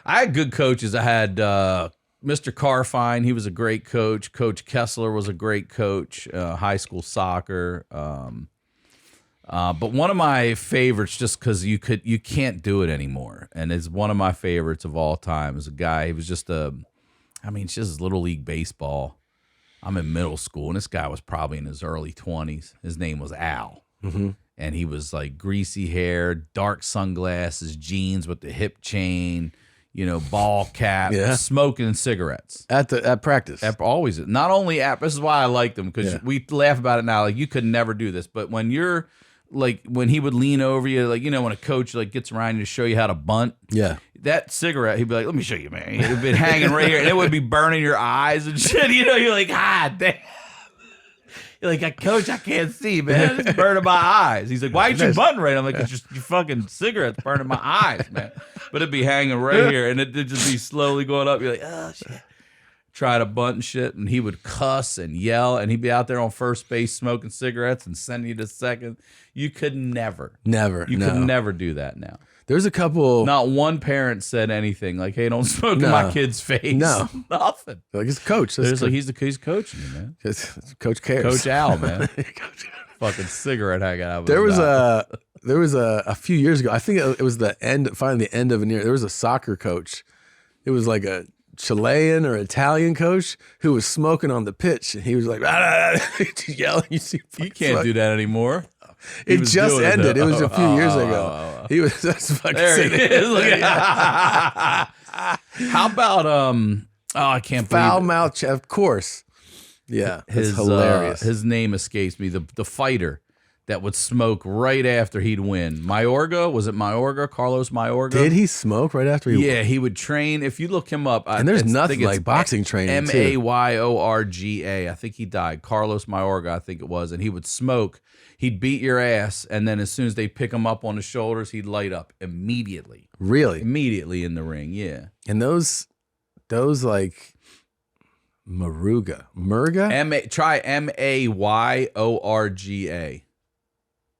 I had good coaches. I had Mr. Carfine. He was a great coach. Coach Kessler was a great coach. High school soccer. But one of my favorites, just because you can't do it anymore, and it's one of my favorites of all time, is a guy. He was just it's just little league baseball. I'm in middle school, and this guy was probably in his early 20s. His name was Al. Mm-hmm. And he was like greasy hair, dark sunglasses, jeans with the hip chain, ball cap, smoking cigarettes. At practice. Always. Not only this is why I liked him, because we laugh about it now. Like, you could never do this. But when you're like, when he would lean over you, like, when a coach like gets around you to show you how to bunt. Yeah. That cigarette, he'd be like, let me show you, man. It would be hanging right here, and it would be burning your eyes and shit. You're like, damn. You're like, Coach, I can't see, man. It's burning my eyes. He's like, why ain't you bunting right? I'm like, it's just your fucking cigarette's burning my eyes, man. But it'd be hanging right here, and it'd just be slowly going up. You're like, oh, shit. Try to bunt and shit, and he would cuss and yell, and he'd be out there on first base smoking cigarettes and sending you to second. You could never. You could never do that now. There's a couple. Not one parent said anything like, "Hey, don't smoke in my kid's face." No, nothing. Like, it's coach. He's coaching you, man. Coach cares. Coach Al, man. Fucking cigarette hanging out. There was a few years ago. I think it was finally the end of a year. There was a soccer coach. It was like a Chilean or Italian coach who was smoking on the pitch, and he was like, yelling. You can't do that anymore. It just ended. It was a few years ago. He was just fucking there he is. Look at How about I can't foul believe mouth. Of course, yeah. It's hilarious. His name escapes me. The fighter that would smoke right after he'd win. Mayorga, was it Mayorga? Carlos Mayorga? Did he smoke right after he won? Yeah, he would train. If you look him up, and there's nothing like boxing training. Mayorga. I think he died. Carlos Mayorga, I think it was, and he would smoke. He'd beat your ass, and then as soon as they pick him up on the shoulders, he'd light up immediately. Really? Immediately in the ring, yeah. And those like Murga. Try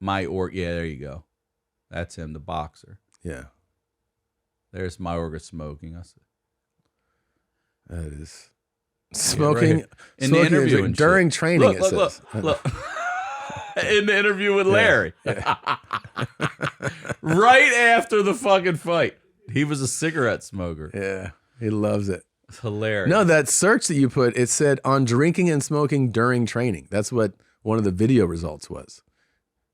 Mayorga. Yeah, there you go. That's him, the boxer. Yeah. There's Mayorga smoking. That is smoking in the interview during training. Look. In the interview with Larry. Right after the fucking fight. He was a cigarette smoker. Yeah, he loves it. It's hilarious. No, that search that you put, it said on drinking and smoking during training. That's what one of the video results was.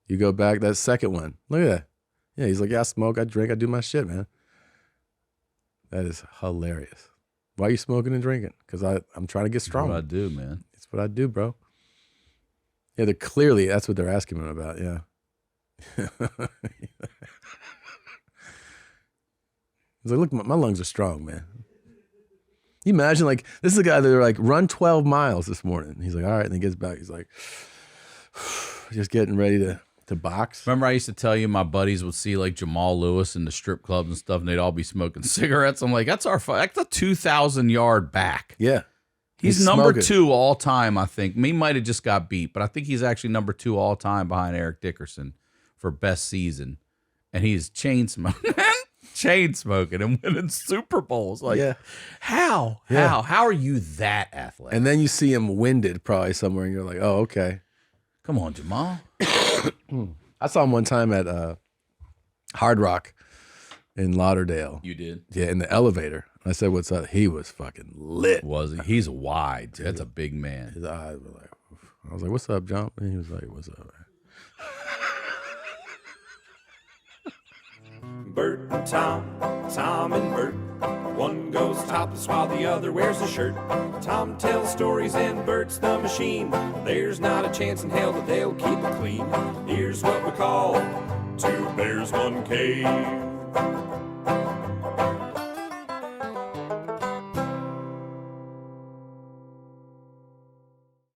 You go back, that second one. Look at that. Yeah, he's like, yeah, I smoke, I drink, I do my shit, man. That is hilarious. Why are you smoking and drinking? Because I'm trying to get strong. That's what I do, man. That's what I do, bro. Yeah, that's what they're asking him about, yeah. He's like, look, my lungs are strong, man. You imagine, like, this is a guy that they're like, run 12 miles this morning. He's like, all right, and he gets back. He's like, just getting ready to box. Remember I used to tell you my buddies would see like Jamal Lewis in the strip clubs and stuff, and they'd all be smoking cigarettes. I'm like, that's a 2,000-yard back. Yeah. He's number 2 all time, I think. He might have just got beat, but I think he's actually number 2 all time behind Eric Dickerson for best season. And he's chain smoking and winning Super Bowls. Like, how? How are you that athletic? And then you see him winded probably somewhere, and you're like, oh, okay. Come on, Jamal. I saw him one time at Hard Rock in Lauderdale. You did? Yeah, in the elevator. I said, what's up? He was fucking lit. Was he? He's wide. Dude. That's a big man. His eyes were like, I was like, what's up, John? And he was like, what's up, man? Bert and Tom, Tom and Bert. One goes topless while the other wears a shirt. Tom tells stories and Bert's the machine. There's not a chance in hell that they'll keep it clean. Here's what we call 2 bears, 1 cave.